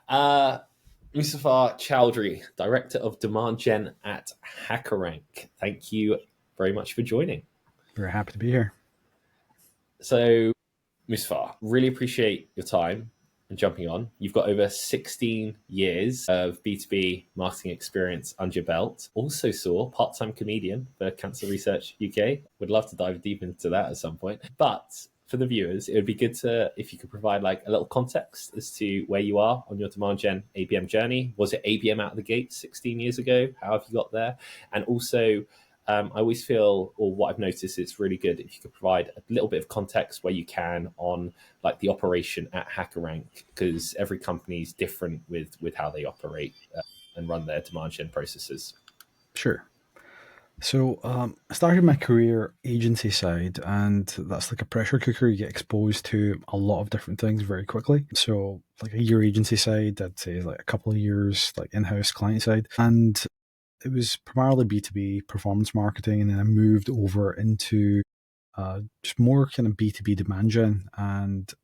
Uh, Muzafar Chaudhry, Director of DemandGen at HackerRank. Thank you very much for joining. Very happy to be here. So, Muzafar, really appreciate your time and jumping on. You've got over 16 years of B2B marketing experience under your belt. Also saw part-time comedian for Cancer Research UK. Would love to dive deep into that at some point. But for the viewers, it would be good to, if you could provide like a little context as to where you are on your DemandGen ABM journey. Was it ABM out of the gate 16 years ago? How have you got there? And also, I always feel, or what I've noticed, it's really good if you could provide a little bit of context where you can on like the operation at HackerRank, because every company is different with how they operate and run their demand gen processes. Sure. So I started my career agency side, and that's like a pressure cooker. You get exposed to a lot of different things very quickly. So like a year agency side, I'd say like a couple of years like in-house client side. And it was primarily B2B performance marketing, and then I moved over into just more kind of B2B demand gen, and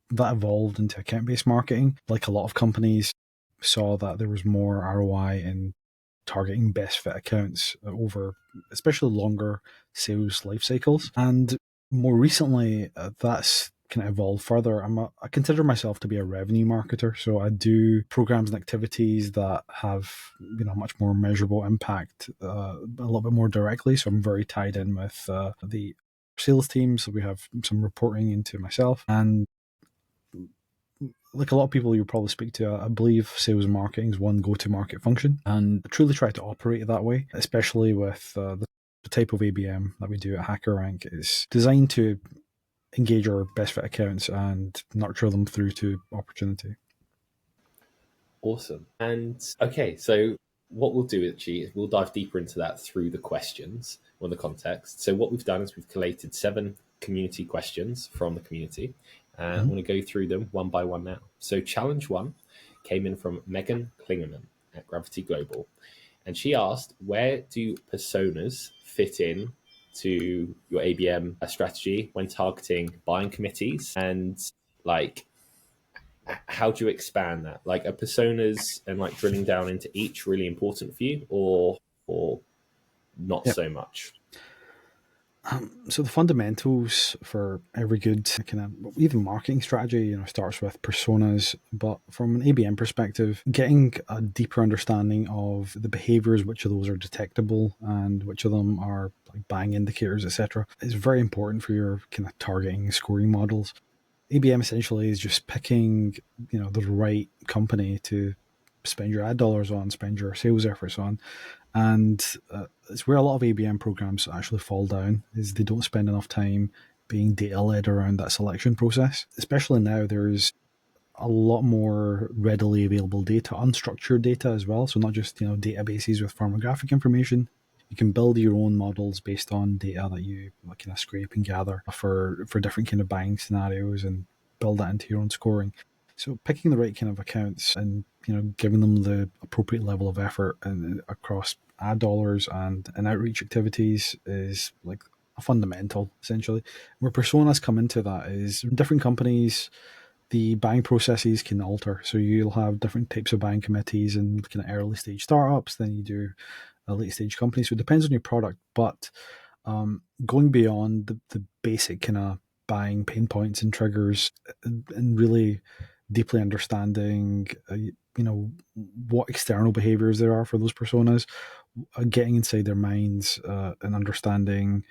that evolved into account-based marketing. Like a lot of companies saw that there was more ROI in targeting best fit accounts over especially longer sales life cycles. And more recently, that's kind of evolved further. I consider myself to be a revenue marketer, so I do programs and activities that have much more measurable impact, a little bit more directly. So I'm very tied in with the sales team. So we have some reporting into myself, and like a lot of people you probably speak to, I believe sales and marketing is one go-to-market function, and I truly try to operate that way, especially with the type of ABM that we do at HackerRank. Is designed to engage our best fit accounts and nurture them through to opportunity. Awesome. And okay, so what we'll do actually is we'll dive deeper into that through the questions or the context. So what we've done is we've collated 7 community questions from the community. And I'm going to go through them one by one now. So challenge 1 came in from Megan Klingerman at Gravity Global. And she asked, where do personas fit in to your ABM strategy when targeting buying committees? And like, how do you expand that? Like, are personas and like drilling down into each really important for you, or not so much? So the fundamentals for every good kind of even marketing strategy, starts with personas. But from an ABM perspective, getting a deeper understanding of the behaviors, which of those are detectable and which of them are like buying indicators, etc., is very important for your kind of targeting scoring models. ABM essentially is just picking, the right company to spend your ad dollars on, spend your sales efforts on. And it's where a lot of ABM programs actually fall down, is they don't spend enough time being data-led around that selection process. Especially now, there's a lot more readily available data, unstructured data as well. So not just databases with firmographic information. You can build your own models based on data that you kind of scrape and gather for different kind of buying scenarios, and build that into your own scoring. So picking the right kind of accounts and giving them the appropriate level of effort and across ad dollars and outreach activities is like a fundamental, essentially. Where personas come into that is different companies, the buying processes can alter. So you'll have different types of buying committees and kind of early stage startups, then you do a late stage company. So it depends on your product, but going beyond the basic kind of buying pain points and triggers, and really deeply understanding what external behaviors there are for those personas, getting inside their minds, and understanding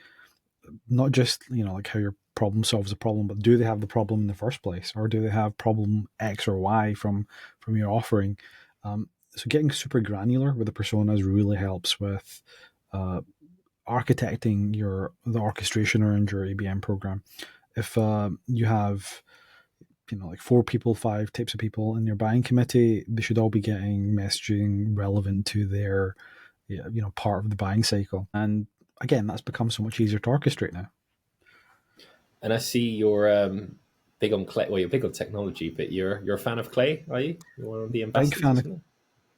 not just like how your problem solves a problem, but do they have the problem in the first place, or do they have problem X or Y from your offering. So getting super granular with the personas really helps with architecting the orchestration around your ABM program. If you have like 4 people, 5 types of people in your buying committee, they should all be getting messaging relevant to their part of the buying cycle. And again, that's become so much easier to orchestrate now. And I see you're big on Clay. Well, you're big on technology, but you're a fan of Clay, are you? You're one of the ambassadors. Big fan of,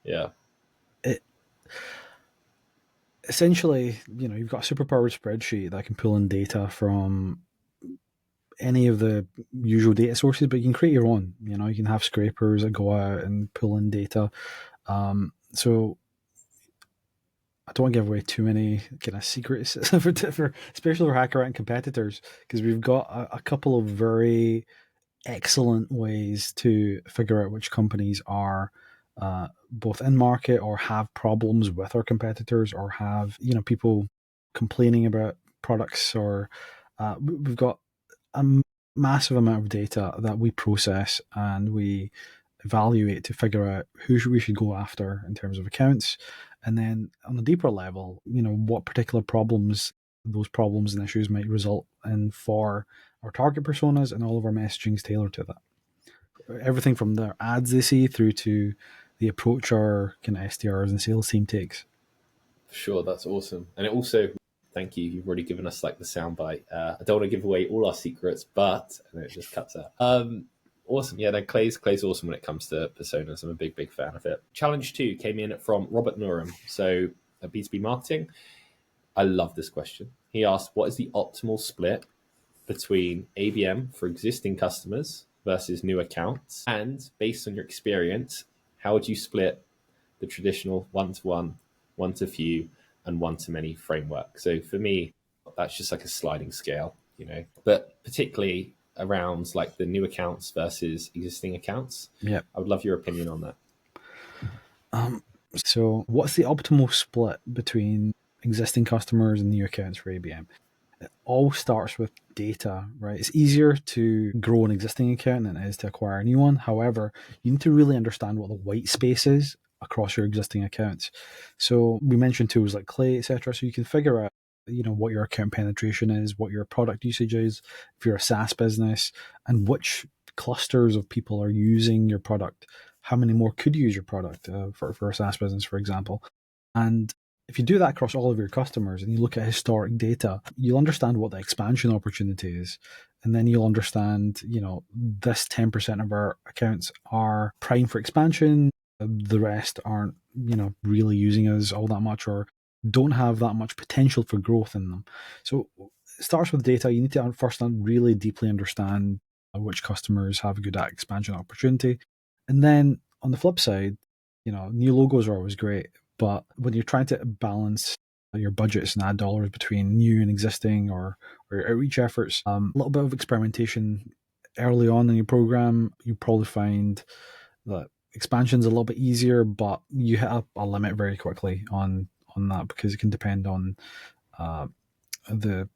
yeah. Essentially, you've got a superpowered spreadsheet that can pull in data from any of the usual data sources, but you can create your own. You know, you can have scrapers that go out and pull in data. So I don't want to give away too many kind of secrets for especially for HackerRank competitors, because we've got a couple of very excellent ways to figure out which companies are both in market or have problems with our competitors, or have, you know, people complaining about products, or we've got a massive amount of data that we process and we evaluate to figure out who we should go after in terms of accounts. And then on a deeper level, you know, what particular problems those problems and issues might result in for our target personas, and all of our messaging is tailored to that. Everything from the ads they see through to the approach our kind of SDRs and sales team takes. Sure, that's awesome. And it also, thank you, you've already given us like the soundbite. I don't want to give away all our secrets, but, and it just cuts out. Awesome. Yeah, no, Clay's awesome when it comes to personas. I'm a big fan of it. Challenge 2 came in from Robert Norum. So at B2B Marketing, I love this question. He asked, what is the optimal split between ABM for existing customers versus new accounts? And based on your experience, how would you split the traditional one-to-one, one-to-few, and one-to-many framework? So for me, that's just like a sliding scale, you know, but particularly around like the new accounts versus existing accounts. Yeah. I would love your opinion on that. So what's the optimal split between existing customers and new accounts for ABM? It all starts with data, right? It's easier to grow an existing account than it is to acquire a new one. However, you need to really understand what the white space is across your existing accounts. So we mentioned tools like Clay, etc. So you can figure out, you know, what your account penetration is, what your product usage is, if you're a SaaS business, and which clusters of people are using your product. How many more could use your product for a SaaS business, for example? And if you do that across all of your customers and you look at historic data, you'll understand what the expansion opportunity is. And then you'll understand, you know, this 10% of our accounts are prime for expansion. The rest aren't, you know, really using us all that much, or don't have that much potential for growth in them. So it starts with data. You need to first really deeply understand which customers have a good expansion opportunity. And then on the flip side, you know, new logos are always great, but when you're trying to balance your budgets and ad dollars between new and existing, or your outreach efforts, a little bit of experimentation early on in your program, you probably find that expansion's a little bit easier, but you hit a limit very quickly on that, because it can depend on the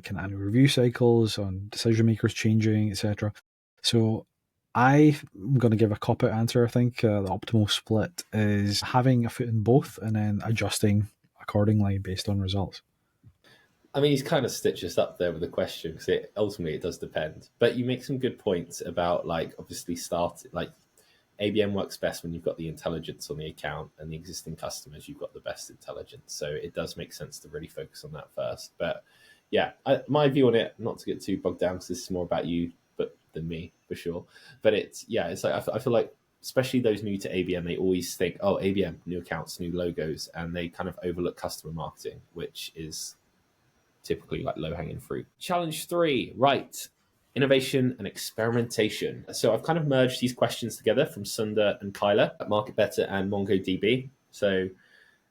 kind of annual review cycles, on decision makers changing, etc. So I'm going to give a cop-out answer. I think the optimal split is having a foot in both and then adjusting accordingly based on results. I mean, he's kind of stitched us up there with the question, because ultimately it does depend. But you make some good points about, like, obviously like ABM works best when you've got the intelligence on the account, and the existing customers, you've got the best intelligence. So it does make sense to really focus on that first. But yeah, my view on it, not to get too bogged down, because this is more about you than me, for sure. But it's like, I feel like, especially those new to ABM, they always think, oh, ABM, new accounts, new logos, and they kind of overlook customer marketing, which is typically like low-hanging fruit. Challenge 3, right. Innovation and experimentation. So I've kind of merged these questions together from Sundar and Kyla at MarketBetter and MongoDB. So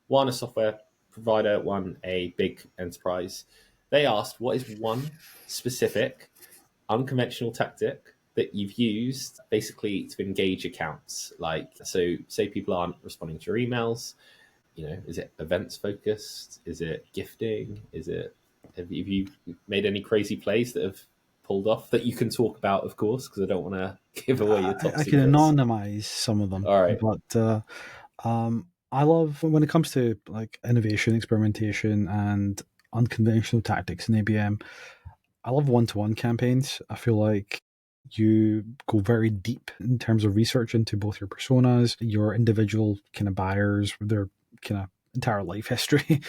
one a software provider, one a big enterprise. They asked, what is one specific unconventional tactic that you've used basically to engage accounts? Like, so say people aren't responding to your emails, you know, is it events focused? Is it gifting? Have you made any crazy plays that have pulled off that you can talk about, of course, because I don't want to give away your top I secrets. can anonymize some of them. All right. But I love, when it comes to like innovation, experimentation, and unconventional tactics in ABM, I love one-to-one campaigns. I feel like you go very deep in terms of research into both your personas, your individual kind of buyers, their kind of entire life history.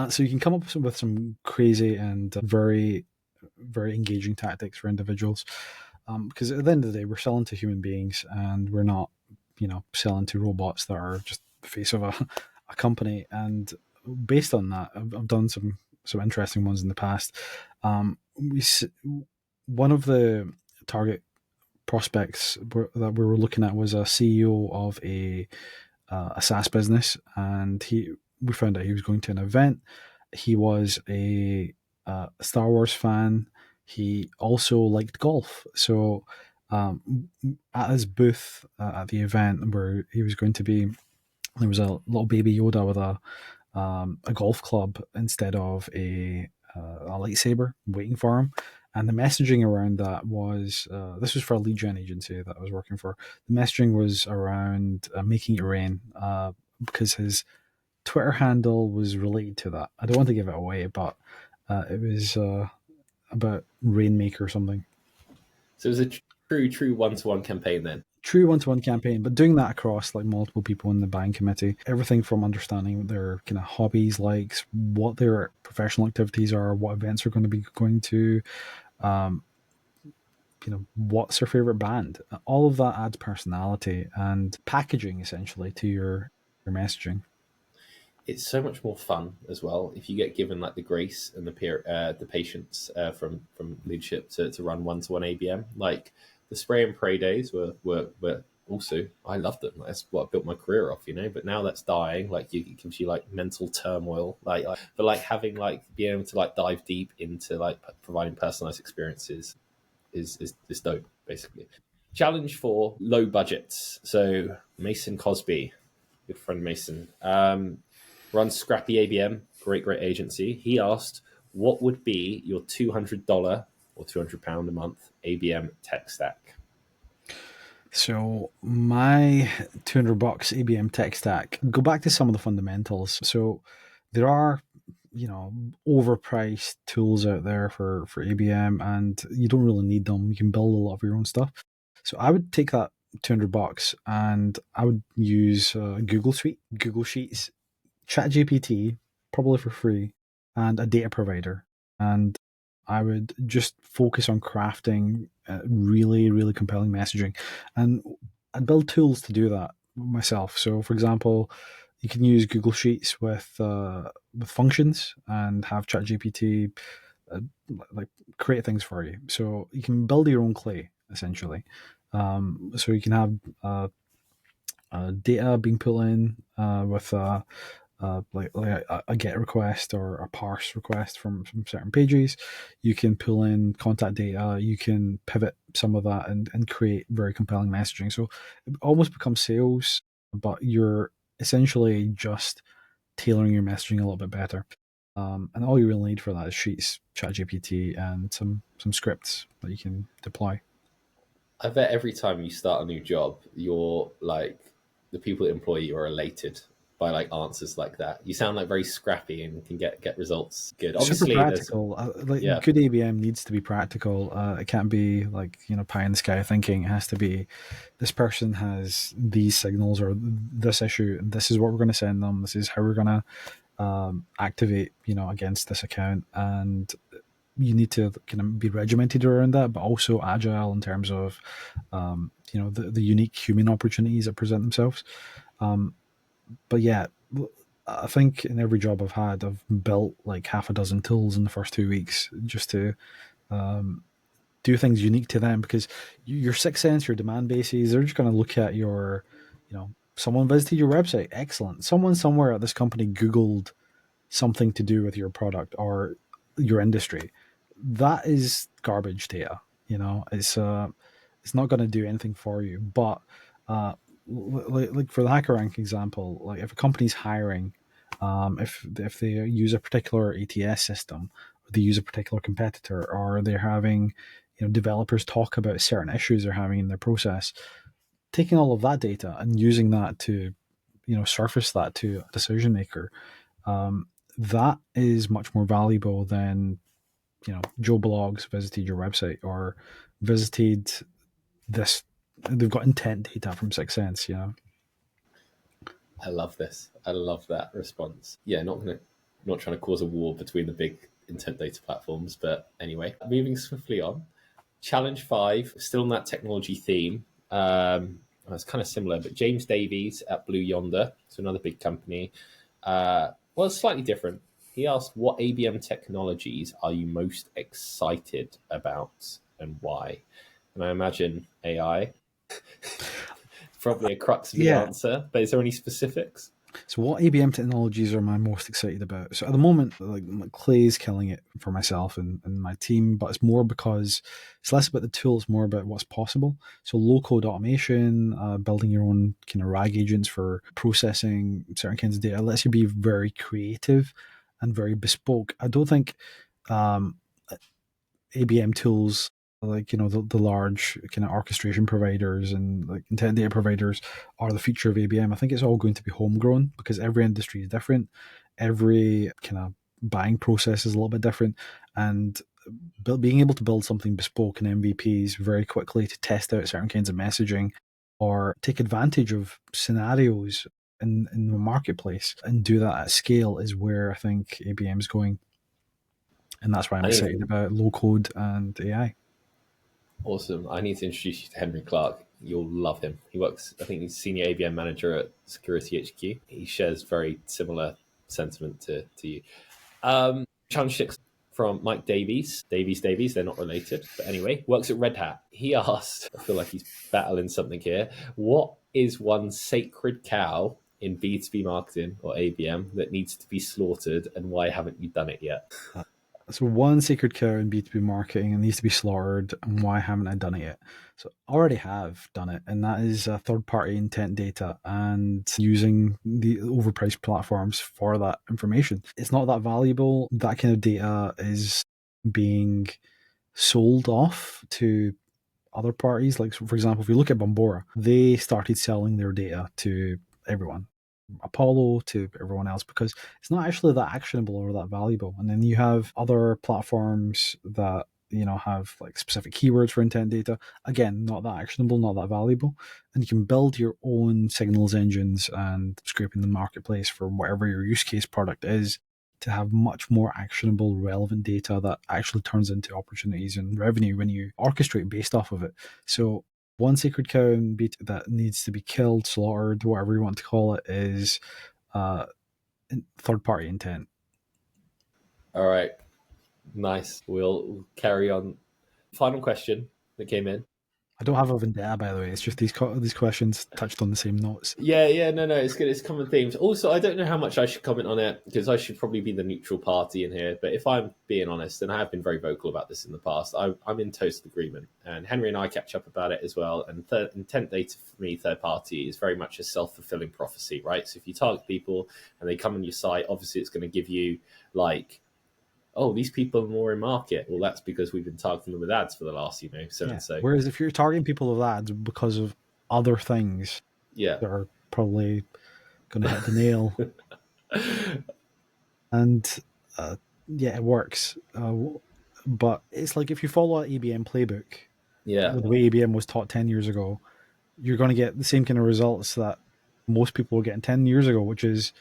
So you can come up with some crazy and very, very engaging tactics for individuals. Because at the end of the day, we're selling to human beings, and we're not, you know, selling to robots that are just the face of a company. And based on that, I've done some interesting ones in the past. one of the target prospects that we were looking at was a CEO of a SaaS business, and we found out he was going to an event. He was a Star Wars fan. He also liked golf. So at his booth at the event where he was going to be, there was a little Baby Yoda with a golf club instead of a lightsaber waiting for him. And the messaging around that was this was for a lead gen agency that I was working for. The messaging was around making it rain because his Twitter handle was related to that. I don't want to give it away, but it was about Rainmaker or something. So it was a true one-to-one campaign then. True one-to-one campaign, but doing that across like multiple people in the buying committee, everything from understanding what their kind of hobbies, likes, what their professional activities are, what events are going to be going to, um, what's their favorite band. All of that adds personality and packaging essentially to your messaging. It's so much more fun as well if you get given like the grace and the patience from leadership to run one-to-one ABM. Like the spray and pray days were also, I loved them. That's what I built my career off, but now that's dying. Like it gives you like mental turmoil, but like having like being able to like dive deep into like providing personalized experiences is dope basically. Challenge for low budgets. So Mason Cosby, good friend Mason, runs Scrappy ABM, great agency. He asked, what would be your $200 or £200 a month ABM tech stack? So my $200 ABM tech stack. Go back to some of the fundamentals. So there are, overpriced tools out there for ABM, and you don't really need them. You can build a lot of your own stuff. So I would take that $200 and I would use Google Suite, Google Sheets, ChatGPT, probably for free, and a data provider. And I would just focus on crafting really, really compelling messaging. And I'd build tools to do that myself. So, for example, you can use Google Sheets with functions and have ChatGPT uh, like create things for you. So you can build your own clay essentially. So you can have data being pulled in with like a get request or a parse request from certain pages. You can pull in contact data. You can pivot some of that and create very compelling messaging. So it almost becomes sales, but you're essentially just tailoring your messaging a little bit better. And all you really need for that is Sheets, ChatGPT, and some scripts that you can deploy. I bet every time you start a new job, you're like the people that employ you are elated by like answers like that. You sound like very scrappy and can get results good. Super Obviously, there's practical. Like yeah. good ABM needs to be practical. It can't be like pie in the sky thinking. It has to be this person has these signals or this issue. And this is what we're going to send them. This is how we're going to activate against this account, and you need to kind of be regimented around that, but also agile in terms of the unique human opportunities that present themselves. But yeah, I think in every job I've had, I've built like half a dozen tools in the first 2 weeks just to do things unique to them, because your sixth sense, your demand bases, they're just going to look at someone visited your website. Excellent. Someone somewhere at this company Googled something to do with your product or your industry. That is garbage data. It's not going to do anything for you. But like for the HackerRank example, like if a company's hiring, if they use a particular ATS system, or they use a particular competitor, or they're having developers talk about certain issues they're having in their process, taking all of that data and using that to surface that to a decision maker, that is much more valuable than Joe Blogs visited your website or visited this. They've got intent data from Sixth Sense. I love this. I love that response. Yeah, not trying to cause a war between the big intent data platforms, but anyway, moving swiftly on. Challenge 5, still on that technology theme. It's kind of similar, but James Davies at Blue Yonder, so another big company. Well, it's slightly different. He asked, what ABM technologies are you most excited about? and why? And I imagine AI probably a crux of the Yeah. answer, but is there any specifics? So what ABM technologies am I most excited about? So at the moment, like Clay's killing it for myself and my team, but it's more because it's less about the tool, it's more about what's possible. So low code automation, building your own kind of RAG agents for processing certain kinds of data lets you be very creative and very bespoke. I don't think um, ABM tools like the large kind of orchestration providers and like intent data providers are the future of ABM. I think it's all going to be homegrown because every industry is different. Every kind of buying process is a little bit different, and being able to build something bespoke and MVPs very quickly to test out certain kinds of messaging or take advantage of scenarios in the marketplace and do that at scale is where I think ABM is going. And that's why I'm I need excited about low code and AI. Awesome. I need to introduce you to Henry Clark. You'll love him. He works, I think he's senior ABM manager at Security HQ. He shares very similar sentiment to you. Challenge 6 from Mike Davies. Davies, they're not related. But anyway, works at Red Hat. He asked, I feel like he's battling something here. What is one sacred cow in B2B marketing or ABM that needs to be slaughtered, and why haven't you done it yet? So one sacred cow in B2B marketing and needs to be slaughtered, and why haven't I done it yet? So I already have done it, and that is third-party intent data and using the overpriced platforms for that information. It's not that valuable. That kind of data is being sold off to other parties. Like, so for example, if you look at Bombora, they started selling their data to everyone. Apollo to everyone else because it's not actually that actionable or that valuable. And then you have other platforms that have like specific keywords for intent data. Again, not that actionable, not that valuable. And you can build your own signals engines and scraping the marketplace for whatever your use case product is to have much more actionable, relevant data that actually turns into opportunities and revenue when you orchestrate based off of it. So one sacred cow that needs to be killed, slaughtered, whatever you want to call it, is third-party intent. All right. Nice. We'll carry on. Final question that came in. I don't have a vendetta, by the way. It's just these questions touched on the same notes. Yeah, no, it's good. It's common themes. Also, I don't know how much I should comment on it because I should probably be the neutral party in here. But if I'm being honest, and I have been very vocal about this in the past, I'm in total agreement. And Henry and I catch up about it as well. And intent data for me, third party, is very much a self-fulfilling prophecy, right? So if you target people and they come on your site, obviously it's going to give you like, oh, these people are more in market. Well, that's because we've been targeting them with ads for the last, so and so. Whereas if you're targeting people with ads because of other things, Yeah, that are probably going to hit the nail. And it works. But it's like if you follow an ABM playbook, yeah, the way ABM was taught 10 years ago, you're going to get the same kind of results that most people were getting 10 years ago, which is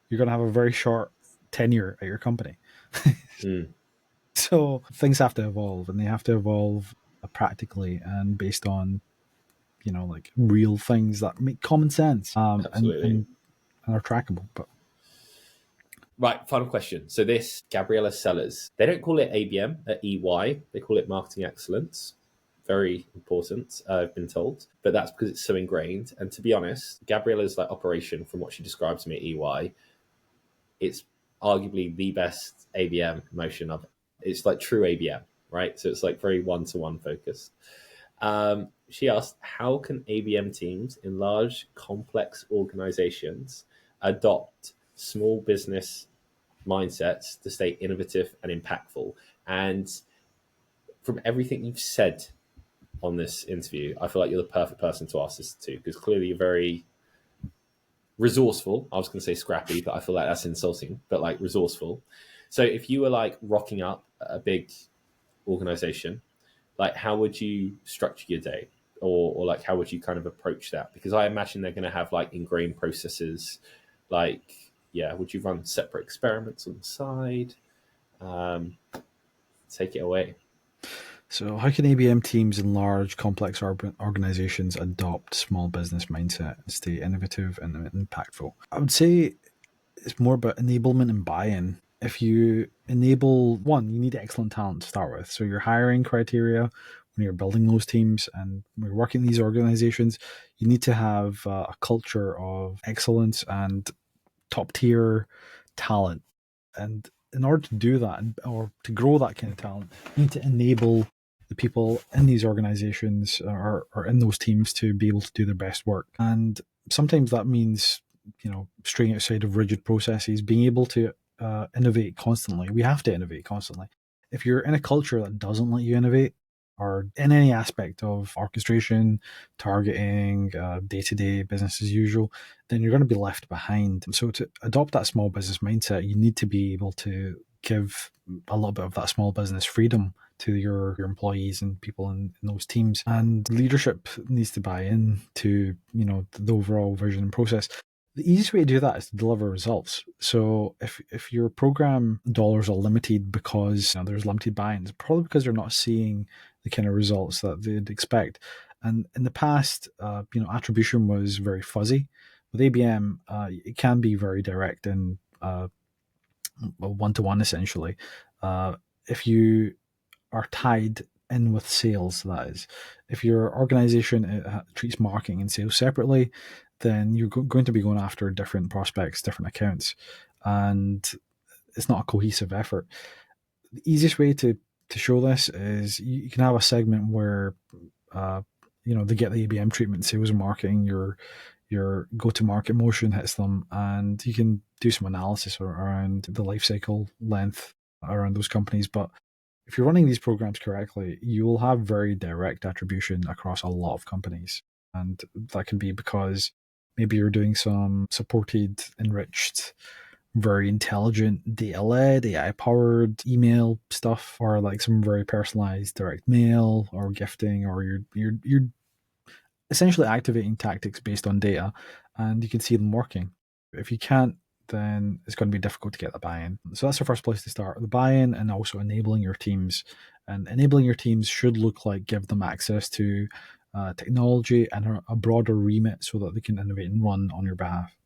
you're going to have a very short tenure at your company. So things have to evolve, and they have to evolve practically and based on, like real things that make common sense absolutely. and are trackable. But Right, final question. So this, Gabriella Sellers, they don't call it ABM at EY. They call it marketing excellence. Very important, I've been told. But that's because it's so ingrained. And to be honest, Gabriella's like operation, from what she described to me at EY, it's arguably the best ABM motion of it. It's like true ABM, right? So it's like very one-to-one focused. She asked, how can ABM teams in large, complex organizations adopt small business mindsets to stay innovative and impactful? And from everything you've said on this interview, I feel like you're the perfect person to ask this to, because clearly you're very resourceful. I was going to say scrappy, but I feel like that's insulting, but like resourceful. So if you were like rocking up a big organization, like how would you structure your day? Or like how would you kind of approach that? Because I imagine they're going to have like ingrained processes. Like, would you run separate experiments on the side? Take it away. so how can ABM teams in large, complex organizations adopt small business mindset and stay innovative and impactful? I would say it's more about enablement and buy-in. If you enable, one, you need excellent talent to start with. So your hiring criteria, when you're building those teams and when you're working in these organizations, you need to have a culture of excellence and top tier talent. And in order to do that, or to grow that kind of talent, you need to enable the people in these organizations or in those teams to be able to do their best work. And sometimes that means, straying outside of rigid processes, being able to innovate constantly. We have to innovate constantly. If you're in a culture that doesn't let you innovate, or in any aspect of orchestration, targeting, day-to-day business as usual, then you're going to be left behind. So to adopt that small business mindset, you need to be able to give a little bit of that small business freedom to your employees and people in those teams. And leadership needs to buy in to, the overall vision and process. The easiest way to do that is to deliver results. So if your program dollars are limited because there's limited buy-ins, probably because they're not seeing the kind of results that they'd expect. And in the past, attribution was very fuzzy. With ABM, it can be very direct and one-to-one essentially. If you are tied in with sales, that is. If your organization treats marketing and sales separately, then you're going to be going after different prospects, different accounts, and it's not a cohesive effort. The easiest way to show this is you can have a segment where they get the ABM treatment, sales and marketing, your go-to-market motion hits them, and you can do some analysis around the life cycle length around those companies. But if you're running these programs correctly, you will have very direct attribution across a lot of companies. And that can be because maybe you're doing some supported, enriched, very intelligent, data-led, AI-powered email stuff, or like some very personalized direct mail or gifting, or you're essentially activating tactics based on data, and you can see them working. If you can't, then it's going to be difficult to get the buy-in. So that's the first place to start, the buy-in, and also enabling your teams. And enabling your teams should look like give them access to technology and a broader remit so that they can innovate and run on your behalf.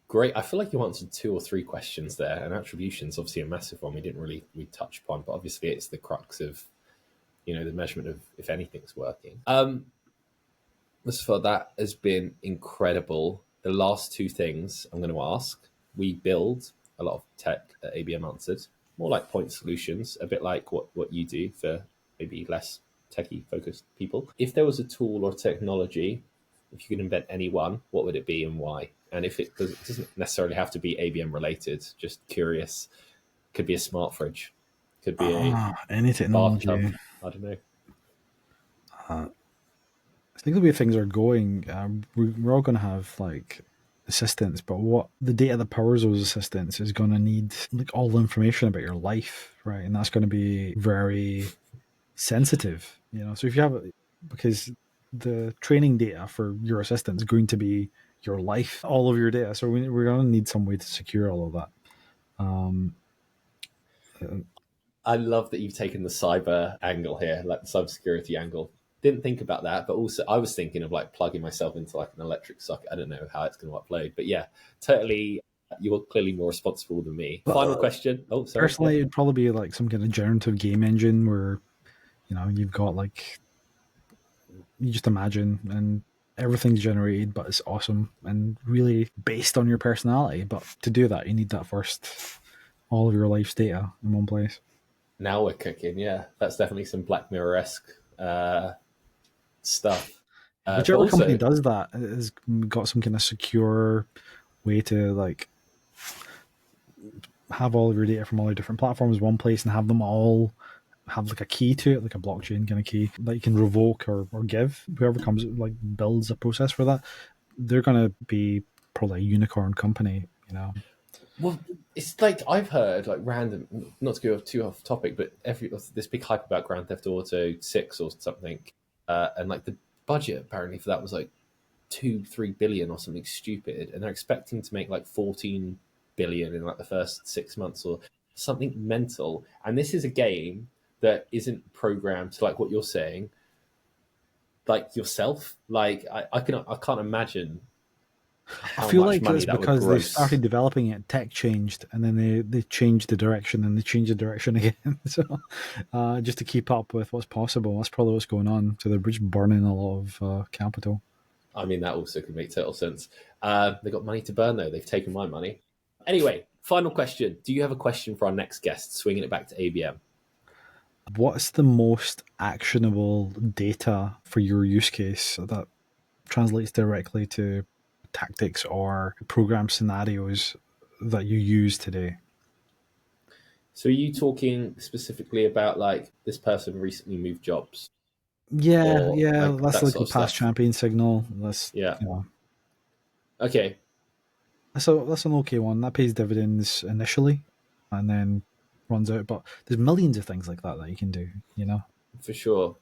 Great. I feel like you answered 2 or 3 questions there, and attribution's obviously a massive one we didn't really touch upon, but obviously it's the crux of the measurement of if anything's working. Muzafar, that has been incredible. The last 2 things I'm going to ask: we build a lot of tech at ABM Answered, more like point solutions, a bit like what you do for maybe less techie focused people. If there was a tool or technology, if you could invent any one, what would it be and why? And if it doesn't necessarily have to be ABM related, just curious, could be a smart fridge, could be any a technology. bathtub, I don't know. I think the way things are going, we're all going to have like assistants, but what the data that powers those assistants is going to need like all the information about your life, right? And that's going to be very sensitive, So if you have, because the training data for your assistant is going to be your life, all of your data. So we're going to need some way to secure all of that. I love that you've taken the cyber angle here, like the cybersecurity angle. Didn't think about that, but also I was thinking of like plugging myself into like an electric socket. I don't know how it's going to upload, but yeah, totally. You're clearly more responsible than me. Final question. Oh, sorry. Personally, it'd probably be like some kind of generative game engine where, you've got like, you just imagine and everything's generated, but it's awesome and really based on your personality. But to do that, you need that first, all of your life's data in one place. Now we're cooking. Yeah, that's definitely some Black Mirror-esque stuff. Whichever company does that has got some kind of secure way to like have all of your data from all your different platforms in one place and have them all have like a key to it, like a blockchain kind of key that you can revoke or give. Whoever comes like builds a process for that, they're going to be probably a unicorn company, Well, it's like I've heard like random, not to go too off topic, but this big hype about Grand Theft Auto 6 or something, and like the budget apparently for that was like 2-3 billion or something stupid, and they're expecting to make like 14 billion in like the first 6 months or something mental. And this is a game that isn't programmed to like what you're saying, like yourself. Like I can't imagine I how feel much like money that's that would because they gross. started developing it, tech changed, and then they changed the direction, and they changed the direction again. So just to keep up with what's possible, that's probably what's going on. So they're just burning a lot of capital. I mean, that also could make total sense. They've got money to burn, though. They've taken my money. Anyway, final question. Do you have a question for our next guest? Swinging it back to ABM. What's the most actionable data for your use case that translates directly to tactics or program scenarios that you use today? So, are you talking specifically about like this person recently moved jobs Yeah, or yeah, like that's that like a sort of past stuff? champion signal. That's Yeah. you know, Okay. that's an okay one. That pays dividends initially, and then runs out. But there's millions of things like that that you can do. For sure.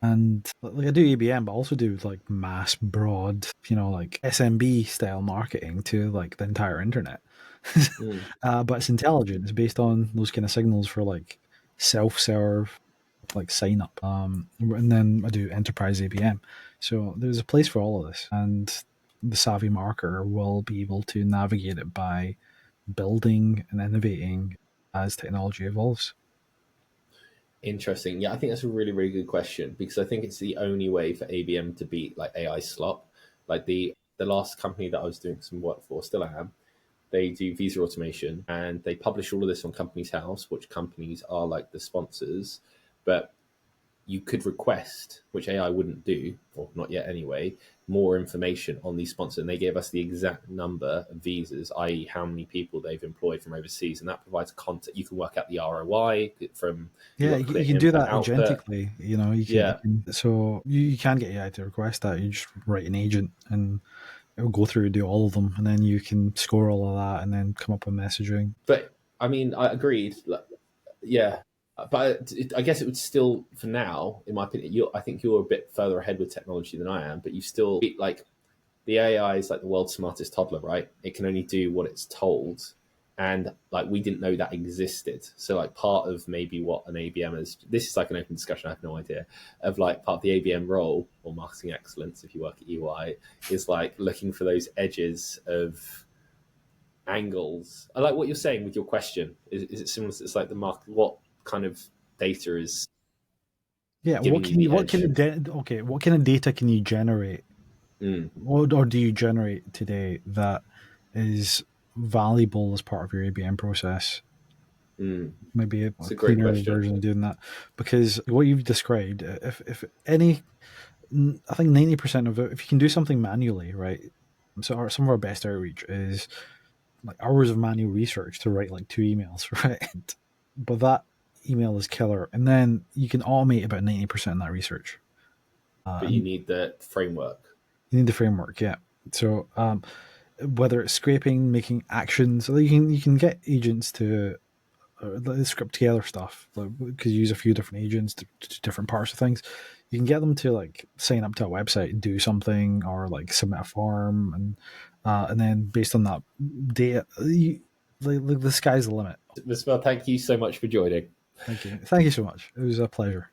And like I do ABM, but I also do like mass broad, like SMB style marketing to like the entire internet. Mm. But it's intelligent. It's based on those kind of signals for like self-serve, like sign up. And then I do enterprise ABM. So there's a place for all of this, and the savvy marketer will be able to navigate it by building and innovating as technology evolves. Interesting. Yeah, I think that's a really, really good question because I think it's the only way for ABM to beat like AI slop. Like the last company that I was doing some work for, still am, they do visa automation and they publish all of this on Companies House, which companies are like the sponsors. But you could request, which AI wouldn't do, or not yet anyway, more information on these sponsors. And they gave us the exact number of visas, i.e., how many people they've employed from overseas. And that provides content. You can work out the ROI from, you've Yeah, got clear you can do input, that output. agentically. You Yeah. can so you can get AI to request that. You just write an agent, and it will go through and do all of them, and then you can score all of that, and then come up with messaging. But I mean, I agreed. Like, yeah. But I guess it would still, for now, in my opinion, I think you're a bit further ahead with technology than I am, but you still, like, the AI is like the world's smartest toddler, right? It can only do what it's told. And like we didn't know that existed. So like part of maybe what an ABM is, this is like an open discussion, I have no idea, of like part of the ABM role or marketing excellence, if you work at EY, is like looking for those edges of angles. I like what you're saying with your question. Is it similar? It's like the market, what kind of data is Yeah, giving you the what edge? what kind of data can you generate, Mm, or do you generate today that is valuable as part of your ABM process? mm. Maybe It's a a great cleaner question. version of doing that, because what you've described, if any, I think 90% of it, if you can do something manually, right? So some of our best outreach is like hours of manual research to write like 2 emails, right? But that email is killer, and then you can automate about 90% of that research. But you And need the framework. you need the framework, yeah. So whether it's scraping, making actions, so you can get agents to script together stuff, because you use a few different agents to do different parts of things. You can get them to like sign up to a website, do something, or like submit a form, and then based on that data, the sky's the limit. Mr. Bell, thank you so much for joining. Thank you so much. It was a pleasure.